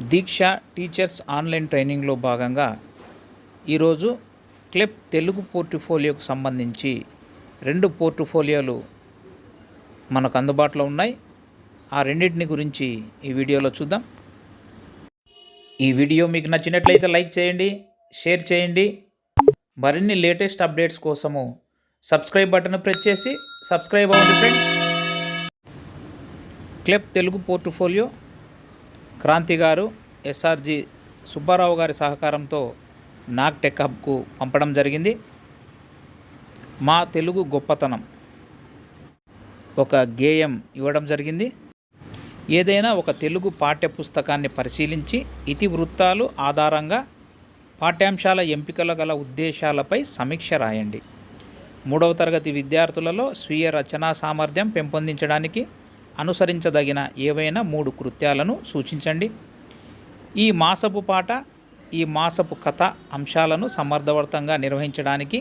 దీక్ష teachers online ట్రైనింగ్లో భాగంగా ఈరోజు క్లెప్ తెలుగు పోర్ట్ఫోలియోకు సంబంధించి 2 పోర్ట్ఫోలియోలు మనకు అందుబాటులో ఉన్నాయి. ఆ రెండింటిని గురించి ఈ వీడియోలో చూద్దాం. ఈ వీడియో మీకు నచ్చినట్లయితే లైక్ చేయండి, షేర్ చేయండి. మరిన్ని లేటెస్ట్ అప్డేట్స్ కోసము సబ్స్క్రైబ్ బటన్ ప్రెస్ చేసి సబ్స్క్రైబ్ అవ్వండి ఫ్రెండ్స్. క్లెప్ తెలుగు పోర్ట్ఫోలియో క్రాంతి గారు, ఎస్ఆర్జి సుబ్బారావు గారి సహకారంతో నాగ్ టెక్ హబ్కు పంపడం జరిగింది. మా తెలుగు గొప్పతనం ఒక గేయం ఇవ్వడం జరిగింది. ఏదైనా ఒక తెలుగు పాఠ్యపుస్తకాన్ని పరిశీలించి ఇతివృత్తాలు ఆధారంగా పాఠ్యాంశాల ఎంపికల గల ఉద్దేశాలపై సమీక్ష రాయండి. 3వ తరగతి విద్యార్థులలో స్వీయ రచనా సామర్థ్యం పెంపొందించడానికి అనుసరించదగిన ఏవైనా 3 కృత్యాలను సూచించండి. ఈ మాసపు పాట, ఈ మాసపు కథ అంశాలను సమర్థవంతంగా నిర్వహించడానికి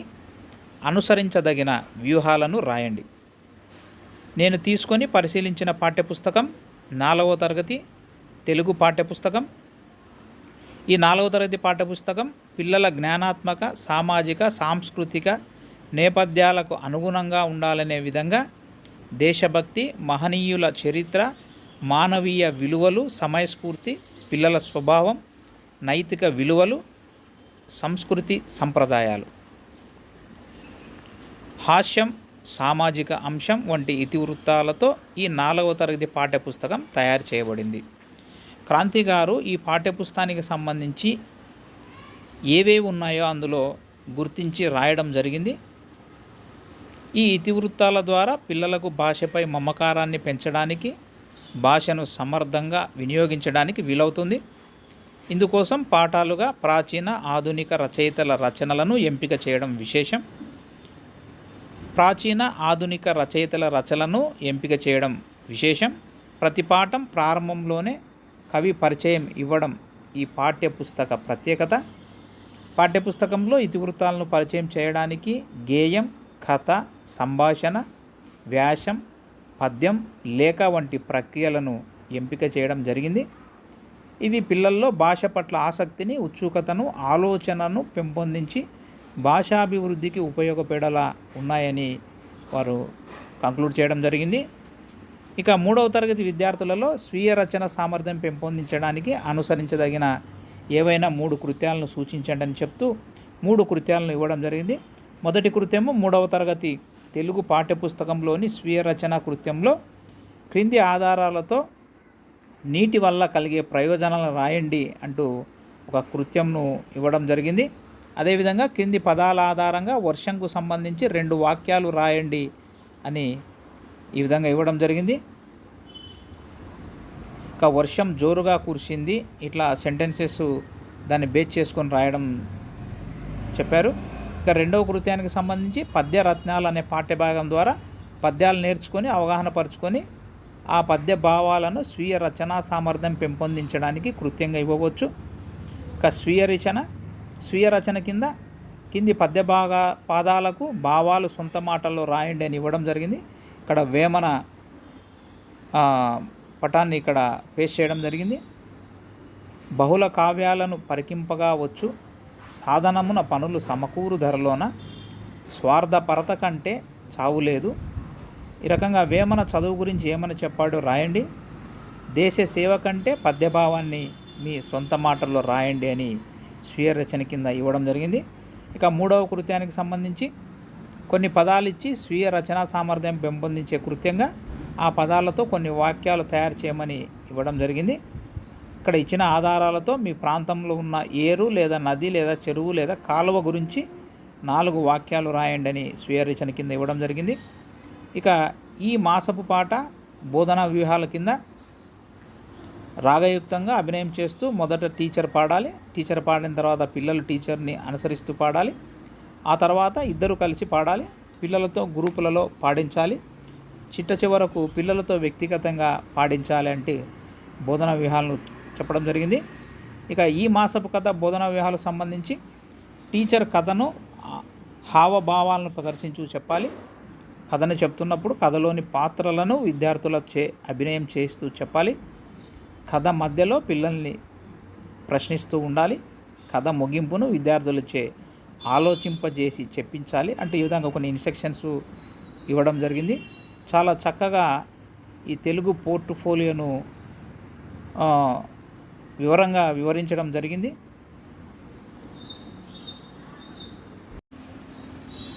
అనుసరించదగిన వ్యూహాలను రాయండి. నేను తీసుకొని పరిశీలించిన పాఠ్యపుస్తకం 4వ తరగతి తెలుగు పాఠ్యపుస్తకం. ఈ 4వ తరగతి పాఠ్యపుస్తకం పిల్లల జ్ఞానాత్మక, సామాజిక, సాంస్కృతిక నేపథ్యాలకు అనుగుణంగా ఉండాలనే విధంగా దేశభక్తి, మహనీయుల చరిత్ర, మానవీయ విలువలు, సమయస్ఫూర్తి, పిల్లల స్వభావం, నైతిక విలువలు, సంస్కృతి సంప్రదాయాలు, హాస్యం, సామాజిక అంశం వంటి ఇతివృత్తాలతో ఈ 4వ తరగతి పాఠ్యపుస్తకం తయారు చేయబడింది. క్రాంతి గారు ఈ పాఠ్యపుస్తకానికి సంబంధించి ఏవేవి ఉన్నాయో అందులో గుర్తించి రాయడం జరిగింది. ఈ ఇతివృత్తాల ద్వారా పిల్లలకు భాషపై మమకారాన్ని పెంచడానికి, భాషను సమర్థంగా వినియోగించడానికి వీలవుతుంది. ఇందుకోసం పాఠాలుగా ప్రాచీన, ఆధునిక రచయితల రచనలను ఎంపిక చేయడం విశేషం. ప్రాచీన, ఆధునిక రచయితల రచనలను ఎంపిక చేయడం విశేషం. ప్రతి పాఠం ప్రారంభంలోనే కవి పరిచయం ఇవ్వడం ఈ పాఠ్యపుస్తక ప్రత్యేకత. పాఠ్యపుస్తకంలో ఇతివృత్తాలను పరిచయం చేయడానికి గేయం, కథ, సంభాషణ, వ్యాసం, పద్యం, లేఖ వంటి ప్రక్రియలను ఎంపిక చేయడం జరిగింది. ఇవి పిల్లల్లో భాష పట్ల ఆసక్తిని, ఉత్సుకతను, ఆలోచనను పెంపొందించి భాషాభివృద్ధికి ఉపయోగపడేలా ఉన్నాయని వారు కంక్లూడ్ చేయడం జరిగింది. ఇక 3వ తరగతి విద్యార్థులలో స్వీయ రచన సామర్థ్యం పెంపొందించడానికి అనుసరించదగిన ఏవైనా 3 కృత్యాలను సూచించండి అని చెప్తూ 3 కృత్యాలను ఇవ్వడం జరిగింది. మొదటి కృత్యము 3వ తరగతి తెలుగు పాఠ్యపుస్తకంలోని స్వీయ రచన కృత్యంలో క్రింది ఆధారాలతో నీటి వల్ల కలిగే ప్రయోజనాలను రాయండి అంటూ ఒక కృత్యంను ఇవ్వడం జరిగింది. అదేవిధంగా క్రింది పదాల ఆధారంగా వర్షంకు సంబంధించి 2 వాక్యాలు రాయండి అని ఈ విధంగా ఇవ్వడం జరిగింది. ఇక వర్షం జోరుగా కురిసింది, ఇట్లా సెంటెన్సెస్ దాన్ని బేస్ చేసుకొని రాయడం చెప్పారు. ఇక 2వ కృత్యానికి సంబంధించి పద్య రత్నాలు అనే పాఠ్యభాగం ద్వారా పద్యాలు నేర్చుకొని అవగాహన పరుచుకొని ఆ పద్య భావాలను స్వీయ రచనా సామర్థ్యం పెంపొందించడానికి కృత్యంగా ఇవ్వవచ్చు. ఇక స్వీయ రచన కింది పద్య పాదాలకు భావాలు సొంత మాటల్లో రాయండి అని ఇవ్వడం జరిగింది. ఇక్కడ వేమన పటాన్ని ఇక్కడ పేస్ట్ చేయడం జరిగింది. బహుళ కావ్యాలను పరికింపగా వచ్చు, సాధనమున పనులు సమకూరు ధరలోన, స్వార్థపరత కంటే చావులేదు. ఈ రకంగా వేమన చదువు గురించి ఏమని చెప్పాడో రాయండి. దేశ సేవ కంటే పద్యభావాన్ని మీ సొంత మాటల్లో రాయండి అని స్వీయ రచన కింద ఇవ్వడం జరిగింది. ఇక 3వ కృత్యానికి సంబంధించి కొన్ని పదాలు ఇచ్చి స్వీయ రచనా సామర్థ్యం పెంపొందించే కృత్యంగా ఆ పదాలతో కొన్ని వాక్యాలు తయారు చేయమని ఇవ్వడం జరిగింది. ఇక్కడ ఇచ్చిన ఆధారాలతో మీ ప్రాంతంలో ఉన్న ఏరు లేదా నది లేదా చెరువు లేదా కాలువ గురించి 4 వాక్యాలు రాయండి అని స్వీయ రచన కింద ఇవ్వడం జరిగింది. ఇక ఈ మాసపు పాట బోధనా వ్యూహాల కింద రాగయుక్తంగా అభినయం చేస్తూ మొదట టీచర్ పాడాలి. టీచర్ పాడిన తర్వాత పిల్లలు టీచర్ని అనుసరిస్తూ పాడాలి. ఆ తర్వాత ఇద్దరు కలిసి పాడాలి. పిల్లలతో గ్రూపులలో పాడించాలి. చిట్ట చివరకు పిల్లలతో వ్యక్తిగతంగా పాడించాలి అంటే బోధనా వ్యూహాలను చెప్పడం జరిగింది. ఇక ఈ మాసపు కథ బోధనా వ్యూహాలకు సంబంధించి టీచర్ కథను హావభావాలను ప్రదర్శించు చెప్పాలి. కథను చెప్తున్నప్పుడు కథలోని పాత్రలను విద్యార్థులచే అభినయం చేస్తూ చెప్పాలి. కథ మధ్యలో పిల్లల్ని ప్రశ్నిస్తూ ఉండాలి. కథ ముగింపును విద్యార్థులచే ఆలోచింపజేసి చెప్పించాలి అంటే ఈ విధంగా కొన్ని ఇన్స్ట్రక్షన్స్ ఇవ్వడం జరిగింది. చాలా చక్కగా ఈ తెలుగు పోర్ట్ఫోలియోను వివరంగా వివరించడం జరిగింది.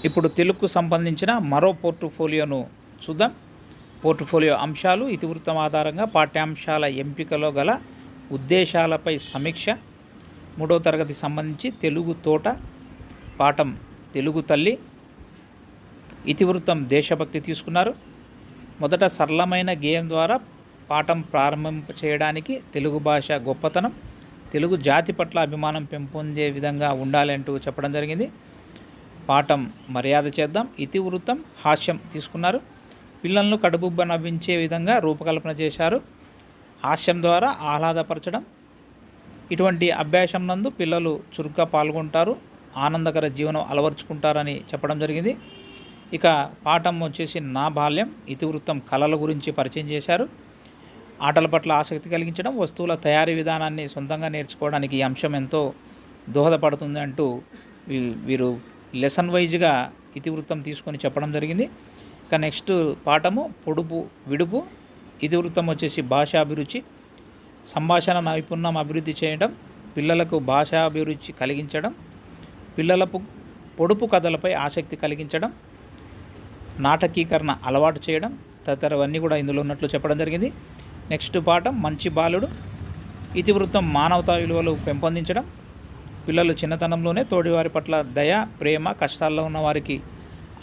ఇప్పుడు తెలుగుకు సంబంధించిన మరో పోర్ట్ఫోలియోను చూద్దాం. పోర్ట్ఫోలియో అంశాలు ఇతివృత్తం ఆధారంగా పాఠ్యాంశాల ఎంపికలో గల ఉద్దేశాలపై సమీక్ష. 3వ తరగతి సంబంధించి తెలుగు తోట, పాఠం తెలుగు తల్లి, ఇతివృత్తం దేశభక్తి తీసుకున్నారు. మొదట సరళమైన గేయం ద్వారా పాఠం ప్రారంభింప చేయడానికి తెలుగు భాష గొప్పతనం, తెలుగు జాతి పట్ల అభిమానం పెంపొందే విధంగా ఉండాలి అంటూ చెప్పడం జరిగింది. పాఠం మర్యాద చేద్దాం, ఇతివృత్తం హాస్యం తీసుకున్నారు. పిల్లలను కడుపుబ్బ నవ్వించే విధంగా రూపకల్పన చేశారు. హాస్యం ద్వారా ఆహ్లాదపరచడం. ఇటువంటి అభ్యాసం నందు పిల్లలు చురుగ్గా పాల్గొంటారు, ఆనందకర జీవనం అలవర్చుకుంటారని చెప్పడం జరిగింది. ఇక పాఠం వచ్చేసి నా బాల్యం, ఇతివృత్తం కళల గురించి పరిచయం చేశారు. ఆటల పట్ల ఆసక్తి కలిగించడం, వస్తువుల తయారీ విధానాన్ని సొంతంగా నేర్చుకోవడానికి ఈ అంశం ఎంతో దోహదపడుతుంది అంటూ వీరు లెసన్ వైజ్గా ఇతివృత్తం తీసుకొని చెప్పడం జరిగింది. ఇక నెక్స్ట్ పాఠము పొడుపు విడుపు, ఇతివృత్తం వచ్చేసి భాషాభిరుచి, సంభాషణ నైపుణ్యం అభివృద్ధి చేయడం, పిల్లలకు భాషాభిరుచి కలిగించడం, పిల్లలకు పొడుపు కథలపై ఆసక్తి కలిగించడం, నాటకీకరణ అలవాటు చేయడం తదితరవన్నీ కూడా ఇందులో ఉన్నట్లు చెప్పడం జరిగింది. నెక్స్ట్ పాఠం మంచి బాలుడు, ఇతివృత్తం మానవతా విలువలు పెంపొందించడం, పిల్లలు చిన్నతనంలోనే తోడివారి పట్ల దయ, ప్రేమ, కష్టాల్లో ఉన్న వారికి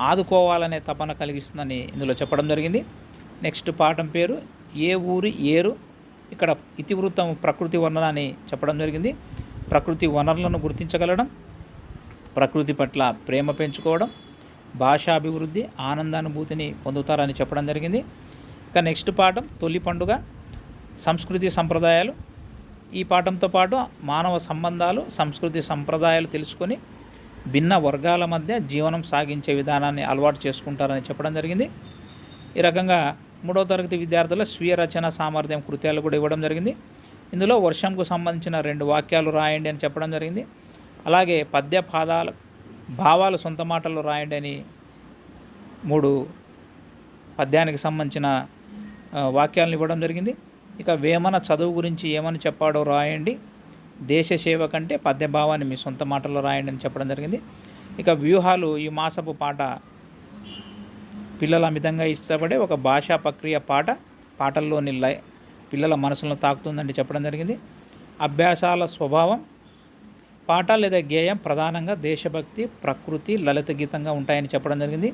ఆదుకోవాలనే తపన కలిగిస్తుందని ఇందులో చెప్పడం జరిగింది. నెక్స్ట్ పాఠం పేరు ఏ ఊరి ఏరు. ఇక్కడ ఇతివృత్తం ప్రకృతి వర్ణన చెప్పడం జరిగింది. ప్రకృతి వనరులను గుర్తించగలడం, ప్రకృతి పట్ల ప్రేమ పెంచుకోవడం, భాషాభివృద్ధి, ఆనందానుభూతిని పొందుతారని చెప్పడం జరిగింది. ఇక నెక్స్ట్ పాఠం తొలి పండుగ, సంస్కృతి సంప్రదాయాలు. ఈ పాఠంతో పాటు మానవ సంబంధాలు, సంస్కృతి సంప్రదాయాలు తెలుసుకొని భిన్న వర్గాల మధ్య జీవనం సాగించే విధానాన్ని అలవాటు చేసుకుంటారని చెప్పడం జరిగింది. ఈ రకంగా 3వ తరగతి విద్యార్థుల స్వీయ రచన సామర్థ్యం కృత్యాలు కూడా ఇవ్వడం జరిగింది. ఇందులో వర్షంకు సంబంధించిన 2 వాక్యాలు రాయండి అని చెప్పడం జరిగింది. అలాగే పద్య పాదాల భావాలు సొంత మాటల్లో రాయండి అని 3 పద్యానికి సంబంధించిన వాక్యాలను ఇవ్వడం జరిగింది. ఇక వేమన చదువు గురించి ఏమని చెప్పాడో రాయండి, దేశ సేవ కంటే పద్య భావాన్ని మీ సొంత మాటల్లో రాయండి అని చెప్పడం జరిగింది. ఇక వ్యూహాలు, ఈ మాసపు పాట పిల్లల అమితంగా ఇష్టపడే ఒక భాషా ప్రక్రియ పాట, పాటల్లోని పిల్లల మనసులను తాకుతుందని చెప్పడం జరిగింది. అభ్యాసాల స్వభావం, పాట లేదా గేయం ప్రధానంగా దేశభక్తి, ప్రకృతి, లలిత గీతంగా ఉంటాయని చెప్పడం జరిగింది.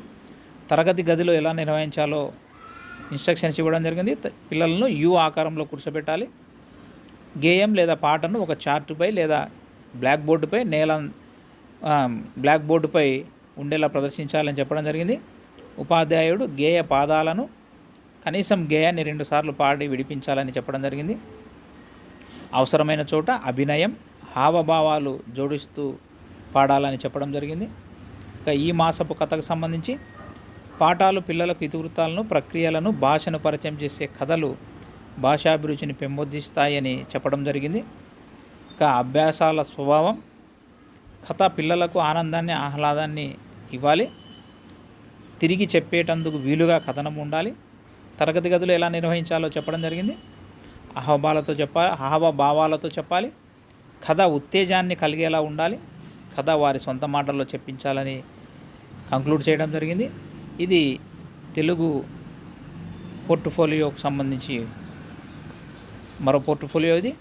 తరగతి గదిలో ఎలా నిర్వహించాలో ఇన్స్ట్రక్షన్స్ ఇవ్వడం జరిగింది. పిల్లలను యు ఆకారంలో కూర్చోబెట్టాలి. గేయం లేదా పాటను ఒక చార్టుపై లేదా బ్లాక్ బోర్డుపై ఉండేలా ప్రదర్శించాలని చెప్పడం జరిగింది. ఉపాధ్యాయుడు గేయ పాదాలను కనీసం గేయాన్ని 2 సార్లు పాడి విడిపించాలని చెప్పడం జరిగింది. అవసరమైన చోట అభినయం, హావభావాలు జోడిస్తూ పాడాలని చెప్పడం జరిగింది. ఇక ఈ మాసపు కథకు సంబంధించి పాఠాలు పిల్లలకు ఇతివృత్తాలను, ప్రక్రియలను, భాషను పరిచయం చేసే కథలు భాషాభిరుచిని పెంపొందిస్తాయని చెప్పడం జరిగింది. ఇక అభ్యాసాల స్వభావం, కథ పిల్లలకు ఆనందాన్ని, ఆహ్లాదాన్ని ఇవ్వాలి. తిరిగి చెప్పేటందుకు వీలుగా కథనం ఉండాలి. తరగతి గదులు ఎలా నిర్వహించాలో చెప్పడం జరిగింది. హావభావాలతో చెప్పాలి. కథ ఉత్తేజాన్ని కలిగేలా ఉండాలి. కథ వారి సొంత మాటల్లో చెప్పించాలని కంక్లూడ్ చేయడం జరిగింది. ఇది తెలుగు పోర్ట్ఫోలియోకు సంబంధించి మరో పోర్ట్ఫోలియో ఇది.